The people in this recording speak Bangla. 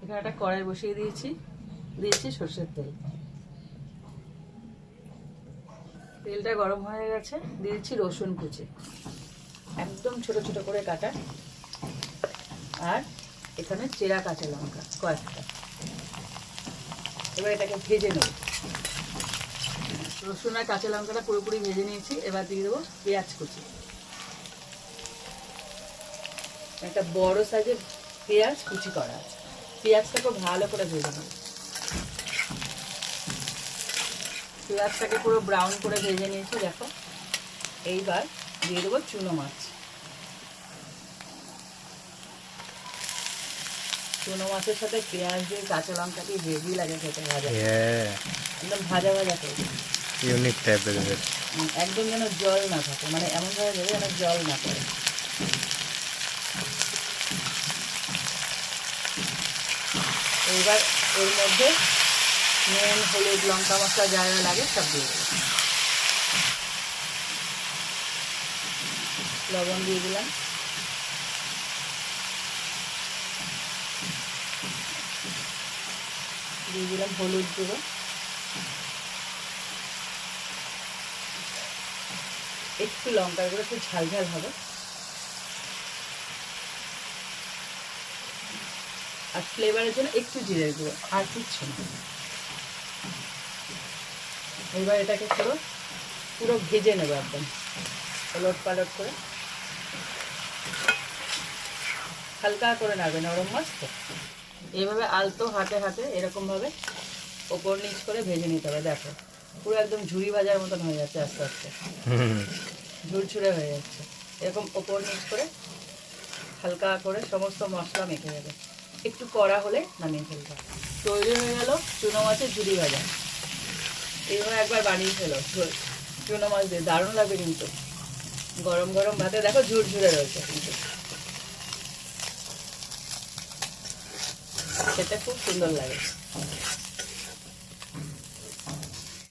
এখানে একটা কড়াই বসিয়ে দিয়েছি সরষের তেল। তেলটা গরম হয়ে গেছে, দিয়েছি রসুন কুচি একদম ছোট ছোট করে কাটা, আর এখানে চেরা কাঁচা লঙ্কা কয়েকটা। এবার এটাকে ভেজে নেব। রসুন আর কাঁচা লঙ্কাটা পুরোপুরি ভেজে নিয়েছি। এবার দিয়ে দেবো পেঁয়াজ কুচি। একটা বড় সাইজের পেঁয়াজ কুচি করা আছে। পেঁয়াজটাকে ভালো করে ভেজে নেব। পেঁয়াজটাকে পুরো ব্রাউন করে ভেজে নিয়েছি দেখো। এইবার দিয়ে দেবো চুনো মাছ। চুনো মাছের সাথে পেঁয়াজ দিয়ে কাঁচা লঙ্কা দিয়ে হেভি লাগে খেতে, ভাজা একদম ভাজা ভাজা করে, ইউনিক টাইপের, একদম যেন জল না থাকে, মানে এমনভাবে দেবে যেন জল না পড়ে। এইবার এর মধ্যে নুন, হলুদ, লঙ্কা মশলা যা যা লাগে সব দিয়ে দেবো। লবণ দিয়ে দিলাম। দিয়ে দিলাম হলুদ গুঁড়ো। একটু লঙ্কার গুঁড়ো, একটু ঝাল ঝাল হবে। আর ফ্লেভারের জন্য একটু জিরের গুঁড়ো, আর কিচ্ছু না। এবার এটাকে পুরো ভেজে নেবো একদম ওলট পালট করে, হালকা করে নাড়বে, নরম মাছ তো। এইভাবে আলতো হাতে হাতে এরকমভাবে ওপর নিচ করে ভেজে নিতে হবে। দেখো পুরো একদম ঝুড়ি ভাজার মতন হয়ে যাচ্ছে, আস্তে আস্তে ঝুরঝুরে হয়ে যাচ্ছে। এরকম ওপর নিচ করে হালকা করে সমস্ত মশলা মেখে যাবে। একটু কড়া হলে নামিয়ে ফেলবে। তৈরি হয়ে গেল চুনো মাছের ঝুড়ি ভাজা। এইভাবে একবার বানিয়ে ফেলো চুনো মাছ দিয়ে, দারুণ লাগবে কিন্তু। গরম গরম ভাতে দেখো ঝুরঝুরে রয়েছে, কিন্তু খেতে খুব সুন্দর লাগে।